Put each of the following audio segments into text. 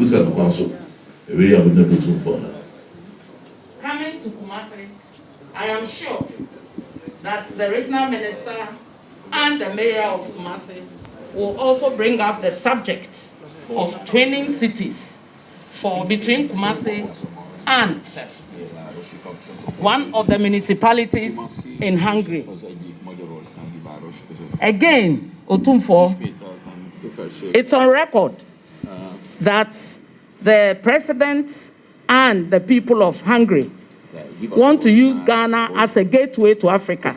Coming to Kumasi, I am sure that the regional minister and the mayor of Kumasi will also bring up the subject of training cities for between Kumasi and one of the municipalities in Hungary. Again, Otumfo, it's on record that the president and the people of Hungary want to use Ghana as a gateway to Africa.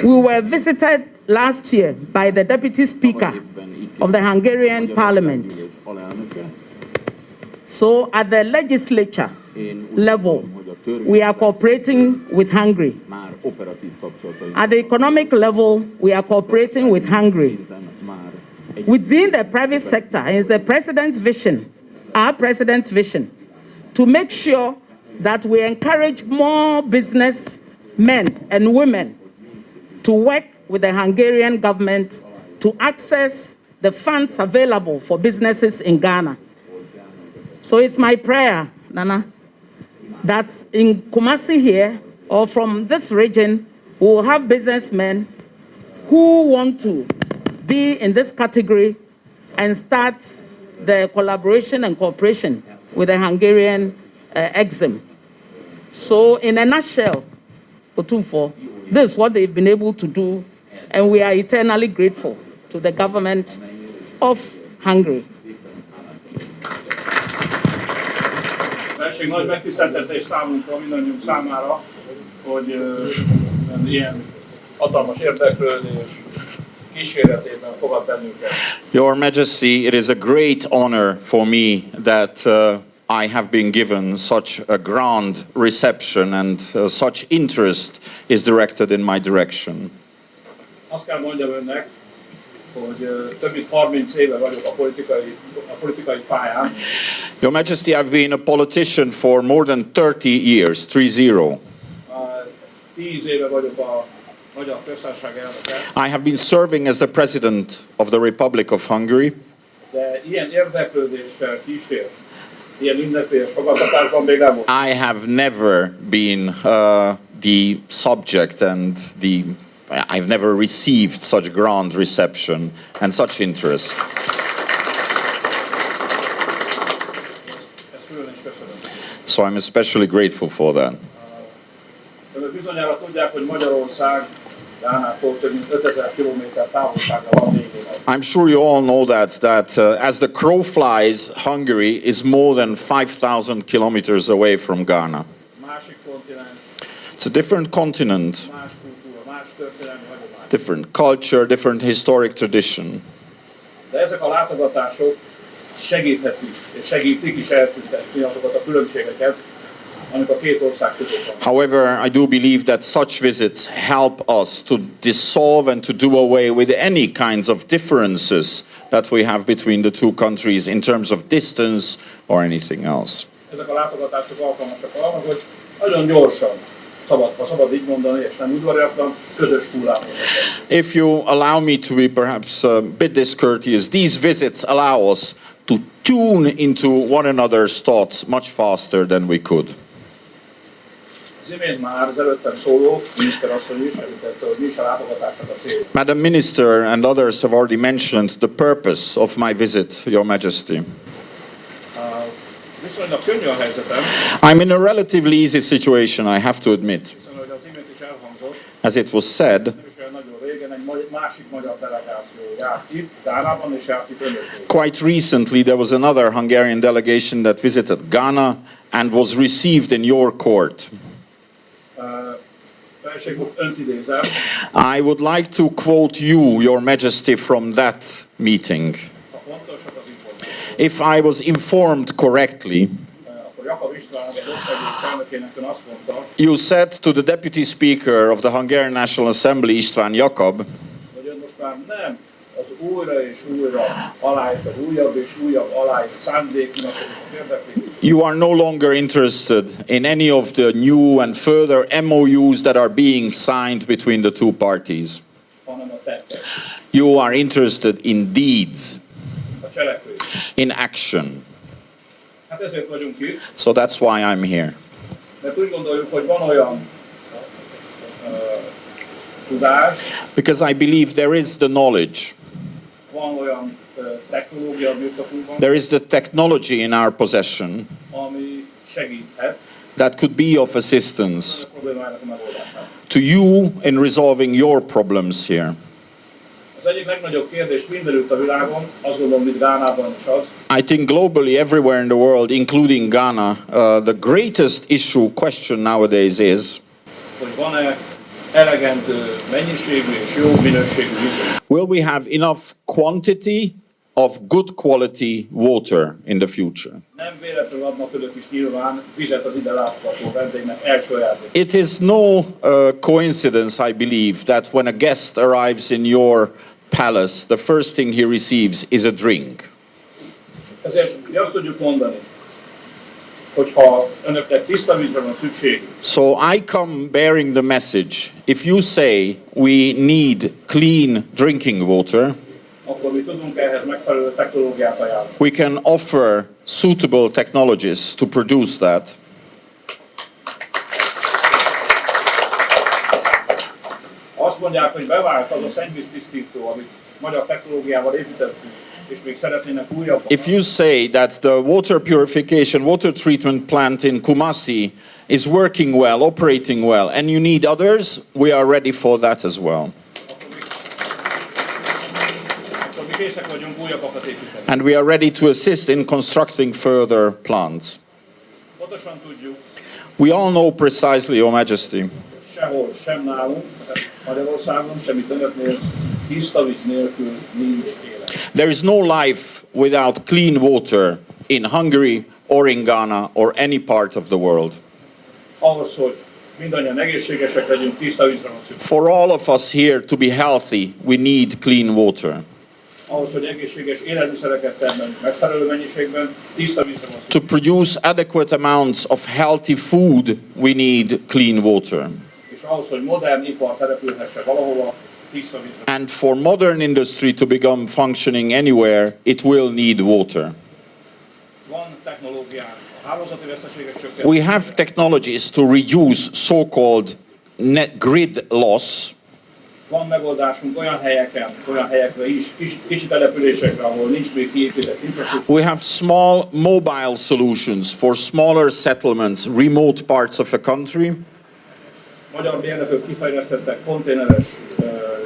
We were visited last year by the Deputy Speaker of the Hungarian Parliament. So at the legislature level, we are cooperating with Hungary. At the economic level, we are cooperating with Hungary. Within the private sector, is the president's vision, our president's vision, to make sure that we encourage more businessmen and women to work with the Hungarian government to access the funds available for businesses in Ghana. So it's my prayer, Nana, that in Kumasi here, or from this region, we will have businessmen who want to be in this category and start the collaboration and cooperation with the Hungarian Excellency. So in a nutshell, Otumfo, this is what they've been able to do, and we are eternally grateful to the government of Hungary. Nagy megtiszteltetés számunkra, mindannyiunk számára, hogy ilyen hatalmas érdeklődés kíséretében fogad bennünket. Your Majesty, it is a great honor for me that I have been given such a grand reception and such interest is directed in my direction. Azt kell mondjam önnek, hogy több mint 30 éve vagyok a politikai pályán. Your Majesty, I've been a politician for more than 30 years, 30. 10 éve vagyok a Magyar Köztársaság elnöke. I have been serving as the President of the Republic of Hungary. De ilyen érdeklődéssel kísért, ilyen ünnepélyes fogadtatásban még nem volt. I have never been the subject and I've never received such grand reception and such interest. Ezt külön is köszönöm. So I'm especially grateful for that. Önök bizonyára tudják, hogy Magyarország Gánától több mint 5000 kilométer távolságra van végén. I'm sure you all know that as the crow flies, Hungary is more than 5,000 kilometers away from Ghana. Másik kontinens, It's a different continent, más kultúra, más történelmi hagyomány. different culture, different historic tradition. De ezek a látogatások segíthetik, és segítik is eltüntetni azokat a különbségeket, amik a két ország között van. However, I do believe that such visits help us to dissolve and to do away with any kinds of differences that we have between the two countries in terms of distance or anything else. Ezek a látogatások alkalmasak arra, hogy nagyon gyorsan, szabad így mondani, és nem udvariatlan, közös hullámot. If you allow me to be perhaps a bit discourteous, these visits allow us to tune into one another's thoughts much faster than we could. Az imént már az előttem szóló miniszterasszony is említette, hogy mi is a látogatásnak a cél. Madam Minister and others have already mentioned the purpose of my visit, Your Majesty. Viszonylag könnyű a helyzetem, I'm in a relatively easy situation, I have to admit. hiszen ahogy az imént is elhangzott, As it was said, nem is olyan nagyon régen egy másik magyar delegáció járt itt, Gánában, és járt itt önöknél. quite recently there was another Hungarian delegation that visited Ghana and was received in your court. Felség, most önt idézem, I would like to quote you, Your Majesty, from that meeting. ha pontosak az információk, If I was informed correctly, akkor Jakab István, az országgyűlés elnökének ön azt mondta, you said to the Deputy Speaker of the Hungarian National Assembly, István Jakab, hogy ön most már nem az újra és újra aláírt, az újabb és újabb aláírt szándéknyilatkozatok érdekli, you are no longer interested in any of the new and further MOUs that are being signed between the two parties. hanem a tettek. You are interested in deeds, a cselekvés. in action. Hát ezért vagyunk itt, So that's why I'm here. mert úgy gondoljuk, hogy van olyan tudás, Because I believe there is the knowledge, van olyan technológia a birtokunkban, there is the technology in our possession ami segíthet that could be of assistance a problémának a megoldásában. to you in resolving your problems here. Az egyik legnagyobb kérdés mindenütt a világon, azt gondolom, mint Gánában is az, I think globally, everywhere in the world, including Ghana, the greatest question nowadays is, hogy van-e elegendő mennyiségű és jó minőségű víz. will we have enough quantity of good quality water in the future? Nem véletlenül adnak önök is nyilván vizet az ide látogató vendégnek első ajándék. It is no coincidence, I believe, that when a guest arrives in your palace, the first thing he receives is a drink. Ezért mi azt tudjuk mondani, hogyha önöknek tiszta vízre van szükségük, So I come bearing the message. If you say we need clean drinking water, akkor mi tudunk ehhez megfelelő technológiát ajánlani. we can offer suitable technologies to produce that. Azt mondják, hogy bevált az a szennyvíztisztító, amit magyar technológiával építettünk, és még szeretnének újabban. If you say that the water purification, water treatment plant in Kumasi is working well, operating well, and you need others, we are ready for that as well. Akkor mi készek vagyunk újabbakat építeni. And we are ready to assist in constructing further plants. Pontosan tudjuk, We all know precisely, Your Majesty, sehol, sem nálunk, Magyarországon, semmit önöknél, tiszta víz nélkül nincs élet. there is no life without clean water in Hungary or in Ghana or any part of the world. Ahhoz, hogy mindannyian egészségesek legyünk, tiszta vízre van szükség. For all of us here to be healthy, we need clean water. Ahhoz, hogy egészséges élelmiszereket termelünk megfelelő mennyiségben, tiszta vízre van To szükség. produce adequate amounts of healthy food, we need clean water. És ahhoz, hogy modern ipar települhesse valahova, tiszta vízre van. And for modern industry to become functioning anywhere, it will need water. Van technológiánk, a hálózati veszteségek We csökkentésére, have technologies to reduce so-called net grid loss. van megoldásunk olyan helyekre is, kicsi településekre, ahol nincs még kiépített infrastruktúra. We have small mobile solutions for smaller settlements, remote parts of a country. Magyar mérnökök kifejlesztettek konténeres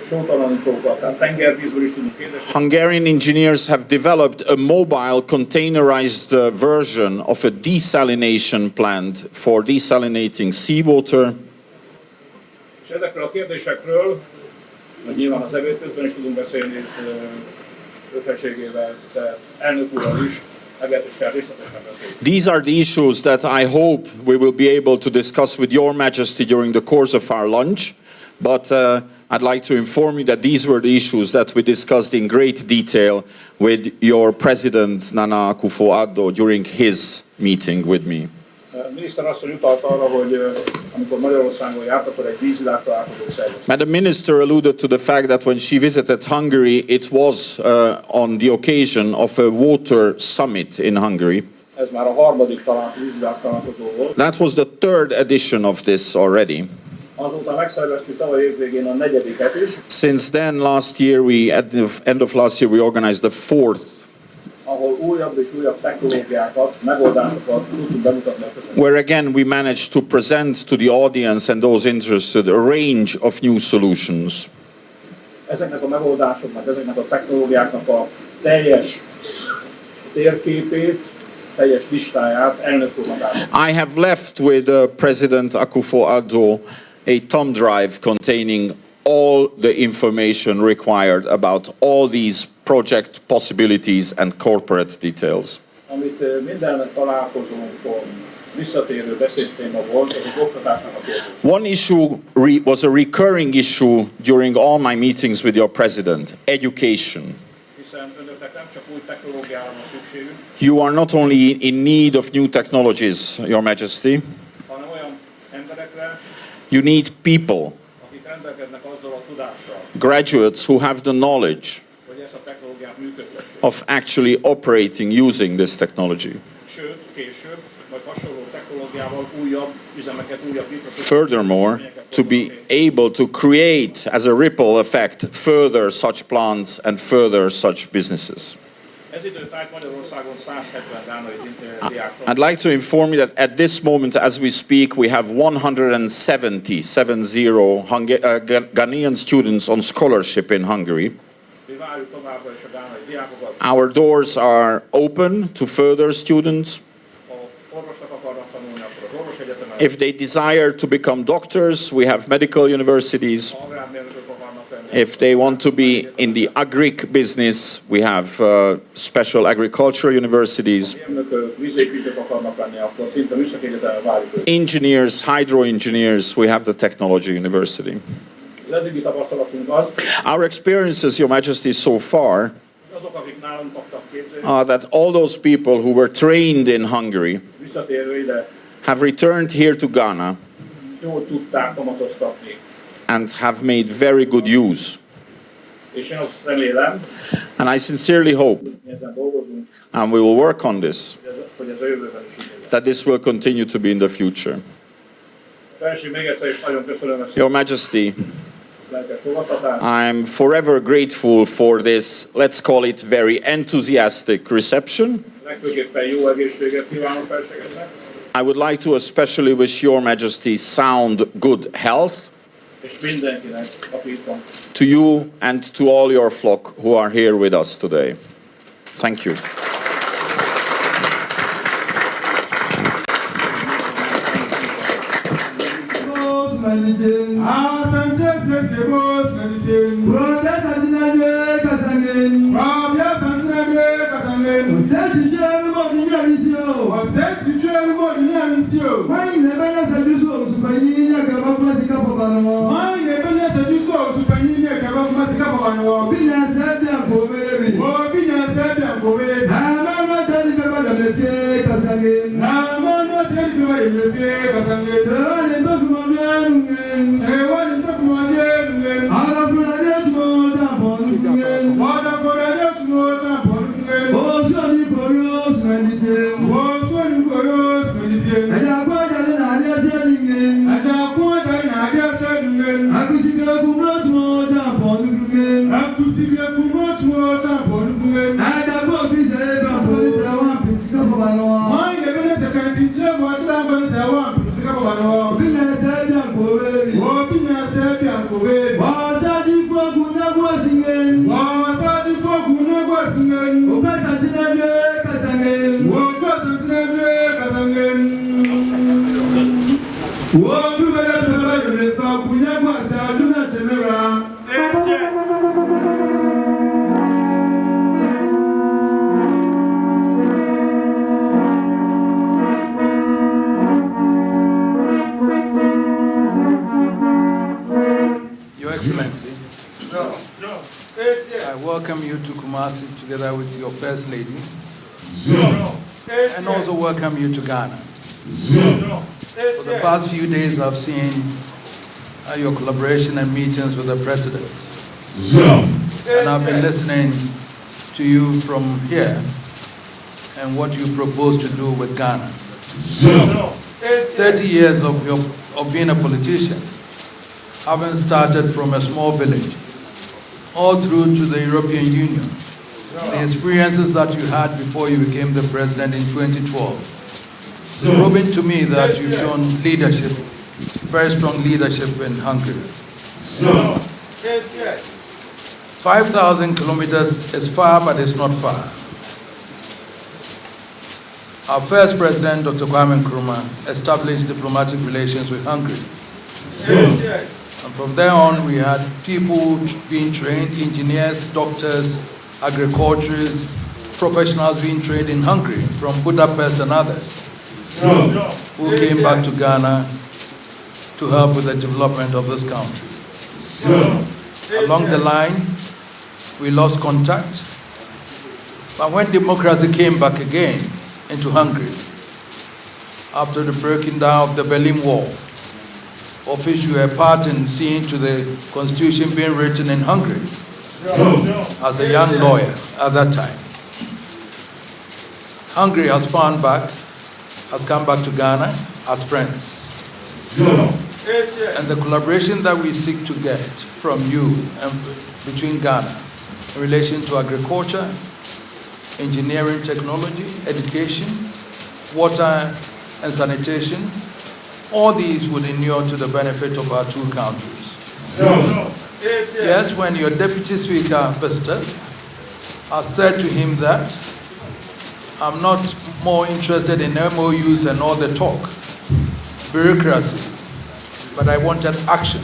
sótalanítókat, tehát tengervízből is tudunk édesíteni. Hungarian engineers have developed a mobile containerized version of a desalination plant for desalinating seawater. És ezekről a kérdésekről, mert nyilván az ebéd közben is tudunk beszélni ötleségével, de elnök úrral is meglehetősen részletesen beszélni. These are the issues that I hope we will be able to discuss with Your Majesty during the course of our lunch. But I'd like to inform you that these were the issues that we discussed in great detail with your President Nana Akufo-Addo during his meeting with me. Miniszter asszony utalt arra, hogy amikor Magyarországon járt, akkor egy vízvilágtalálkozót szervezett. Madam Minister alluded to the fact that when she visited Hungary, it was on the occasion of a water summit in Hungary. Ez már a harmadik vízvilágtalálkozó volt. That was the third edition of this already. Azóta megszerveztük tavaly évvégén a negyediket is, Since then, last year, at the end of last year, we organized the fourth, ahol újabb és újabb technológiákat, megoldásokat tudtunk bemutatni a közönségnek. where again we managed to present to the audience and those interested a range of new solutions. Ezeknek a megoldásoknak, ezeknek a technológiáknak a teljes térképét, teljes listáját elnök úrnak átadom. I have left with President Akufo-Addo a thumb drive containing all the information required about all these project possibilities and corporate details. Amit minden találkozónkon visszatérő beszédtéma volt, az az oktatásnak a kérdés. One issue was a recurring issue during all my meetings with your president, education. Hiszen önöknek nem csak új technológiára van szükségük, You are not only in need of new technologies, Your Majesty, hanem olyan emberekre, you need people akik rendelkeznek azzal a tudással, graduates who have the knowledge hogy ezt a technológiát működtessék. of actually operating using this technology. Sőt, később, majd hasonló technológiával újabb üzemeket, újabb infrastruktúrát. Furthermore, to be able to create as a ripple effect further such plants and further such businesses. Ez időtájt Magyarországon 170 ghanai diák van. I'd like to inform you that at this moment, as we speak, we have 170 Ghanaian students on scholarship in Hungary. Mi várjuk továbbra is a ghanai diákokat. Our doors are open to further students. Ha orvosnak akarnak tanulni, akkor az orvosegyetemen. If they desire to become doctors, we have medical universities. Ha agrármérnökök akarnak lenni. If they want to be in the agric business, we have special agricultural universities. Mérnökök, vízépítők akarnak lenni, akkor szinte műszaki egyetemen várjuk őket. Engineers, hydro engineers, we have the technology university. Az eddigi tapasztalatunk az, Our experiences, Your Majesty, so far azok, akik nálunk kaptak képzést, are that all those people who were trained in Hungary visszatérő ide, have returned here to Ghana jól tudták kamatoztatni. and have made very good use. És én azt remélem, And I sincerely hope, mi ezen dolgozunk, and we will work on this, hogy ez a jövőben is így lesz. that this will continue to be in the future. Felség, még egyszer is nagyon köszönöm ezt Your a Majesty, lelkes fogadtatást. I'm forever grateful for this, let's call it very enthusiastic reception. Legfőképpen jó egészséget kívánok felségednek, I would like to especially wish Your Majesty sound, good health és mindenkinek, aki itt van. to you and to all your flock who are here with us today. Thank you. Your Excellency, I welcome you to Kumasi together with your First Lady, and also welcome you to Ghana. For the past few days, I've seen your collaboration and meetings with the President, and I've been listening to you from here and what you propose to do with Ghana. 30 years of being a politician, having started from a small village, all through to the European Union, the experiences that you had before you became the president in 2012, proving to me that you've shown leadership, very strong leadership in Hungary. 5,000 kilometers is far, but it's not far. Our first president, Dr. Kwame Nkrumah, established diplomatic relations with Hungary. And from there on, we had people being trained, engineers, doctors, agriculturists, professionals being trained in Hungary, from Budapest and others, who came back to Ghana to help with the development of this country. Along the line, we lost contact. But when democracy came back again into Hungary, after the breaking down of the Berlin Wall, of which you were part in seeing to the constitution being written in Hungary as a young lawyer at that time. Hungary has come back to Ghana as friends. And the collaboration that we seek to get from you and between Ghana in relation to agriculture, engineering technology, education, water and sanitation, all these would inure to the benefit of our two countries. Yes, when your Deputy Speaker visited, I said to him that I'm not more interested in MOUs and all the talk, bureaucracy, but I wanted action.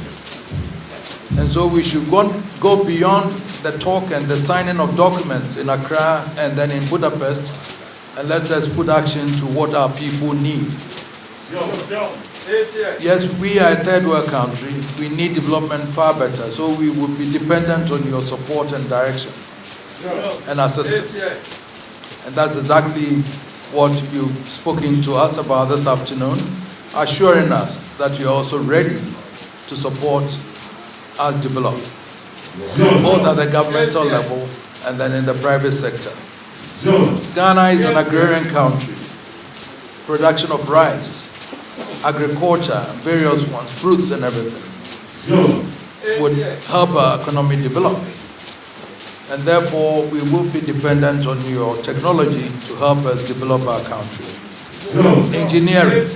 And so we should go beyond the talk and the signing of documents in Accra and then in Budapest, and let us put action to what our people need. Yes, we are a third world country. We need development far better, so we would be dependent on your support and direction and assistance. And that's exactly what you've spoken to us about this afternoon, assuring us that you're also ready to support us develop, both at the governmental level and then in the private sector. Ghana is an agrarian country. Production of rice, agriculture, various ones, fruits and everything, would help our economy develop. And therefore, we will be dependent on your technology to help us develop our country. Engineering,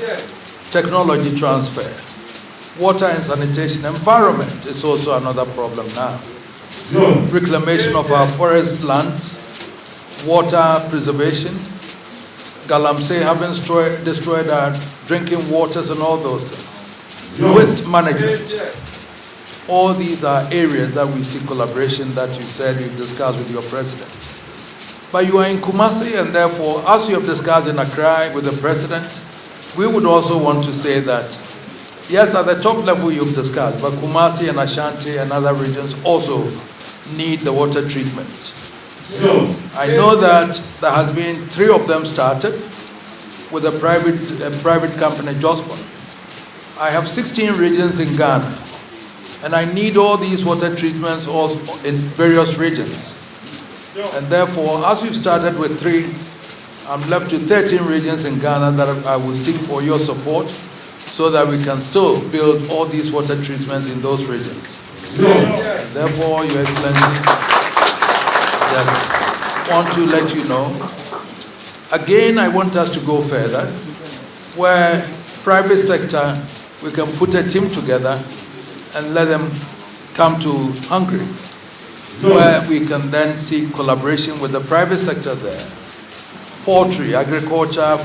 technology transfer, water and sanitation, environment is also another problem now. Reclamation of our forest lands, water preservation, Galamsey having destroyed our drinking waters and all those things. Waste management. All these are areas that we see collaboration that you said you've discussed with your president. But you are in Kumasi, and therefore, as you have discussed in Accra with the president, we would also want to say that, yes, at the top level you've discussed, but Kumasi and Ashanti and other regions also need the water treatment. I know that there has been 3 of them started with a private company, Jospon. I have 16 regions in Ghana, and I need all these water treatments also in various regions. And therefore, as we've started with 3, I'm left with 13 regions in Ghana that I will seek for your support so that we can still build all these water treatments in those regions. Therefore, Your Excellency, I want to let you know, again, I want us to go further, where private sector, we can put a team together and let them come to Hungary, where we can then seek collaboration with the private sector there. Poultry, agriculture,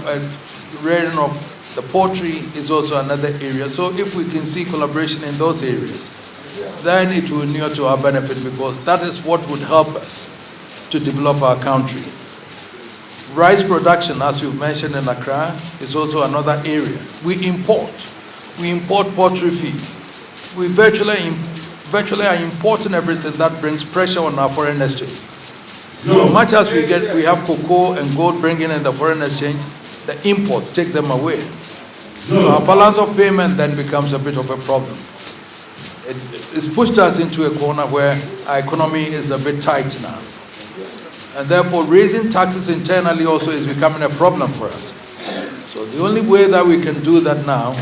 rearing of the poultry is also another area. So if we can see collaboration in those areas, then it will inure to our benefit, because that is what would help us to develop our country. Rice production, as you've mentioned in Accra, is also another area. We import poultry feed. We virtually are importing everything that brings pressure on our foreign exchange. So much as we have cocoa and gold bringing in the foreign exchange, the imports take them away. So our balance of payment then becomes a bit of a problem. It's pushed us into a corner where our economy is a bit tight now. And therefore, raising taxes internally also is becoming a problem for us. So the only way that we can do that now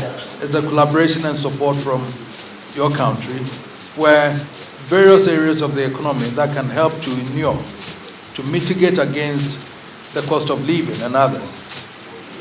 is a collaboration and support from your country, where various areas of the economy that can help to inure, to mitigate against the cost of living and others.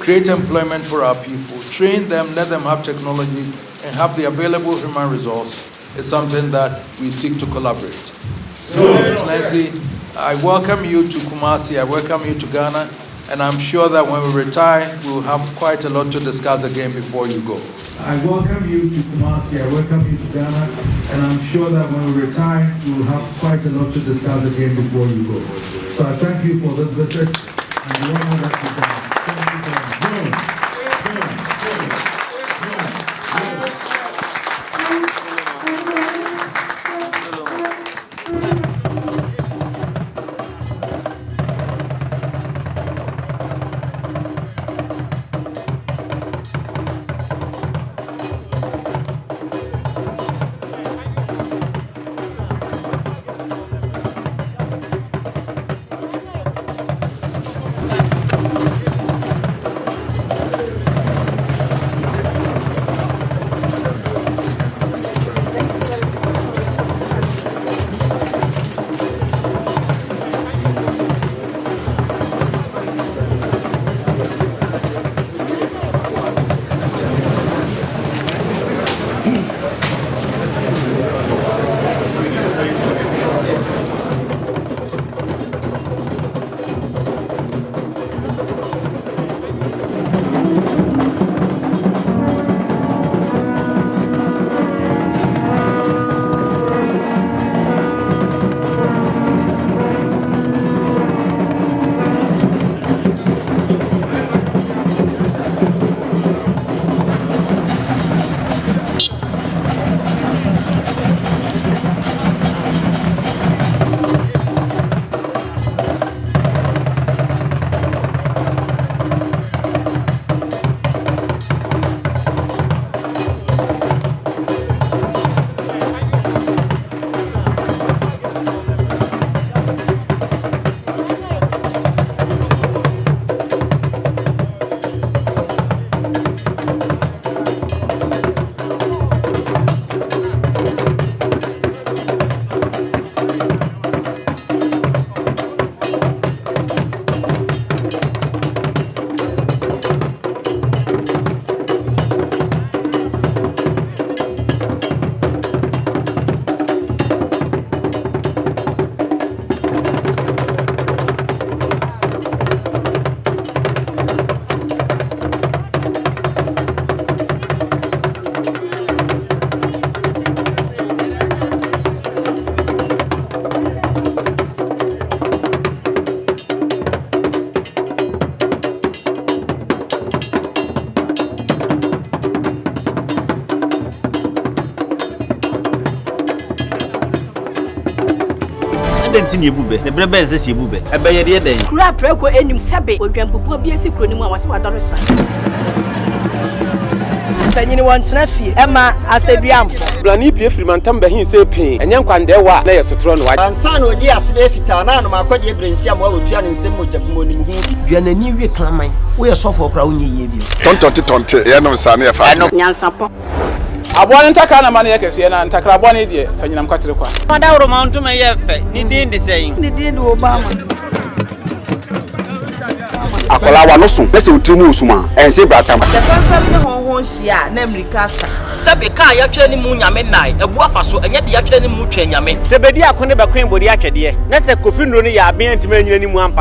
Create employment for our people, train them, let them have technology, and have the available human resource is something that we seek to collaborate. So, Excellency, I welcome you to Kumasi, I welcome you to Ghana, and I'm sure that when we retire, we'll have quite a lot to discuss again before you go. I welcome you to Kumasi, I welcome you to Ghana, and I'm sure that when we retire, we'll have quite a lot to discuss again before you go. So I thank you for this visit, and the honor that you can. Thank you very much. denti ne ebube ne brebe nse si ebube ebe ye de den kura preko enim sebe odwampopo bi esi kuro ni mu awase wadoro sra Tanyini wantena fie ema aseduamfo blani pie frimantam behin se pin enye nkwande wa na yesotro no wa ansa na odi asebe fita na no makode ebrensi am wa wotua ne nsem mojabmo ni mu hu bi duanani wie klaman wo ye sofo kra wo nyeye bi tontonte ye no nsane ye fa NYANSAPO Aboa ntaka na mane yakese na ntakra aboa ne de fanyinam kwatere kwa mada woro ma ntoma ye fe ni din de seyin ni din de Obama akola wa no so pese otrimu usuma ense bratam the problem ne honhon hia na America sa sebe ka ya twere ni mu nyame nai ebu afaso enye de ya twere ni mu twa nyame sebedi akone be kwen bodi atwede na se kofi nro ne ya aben ntima nyina ni mu ampa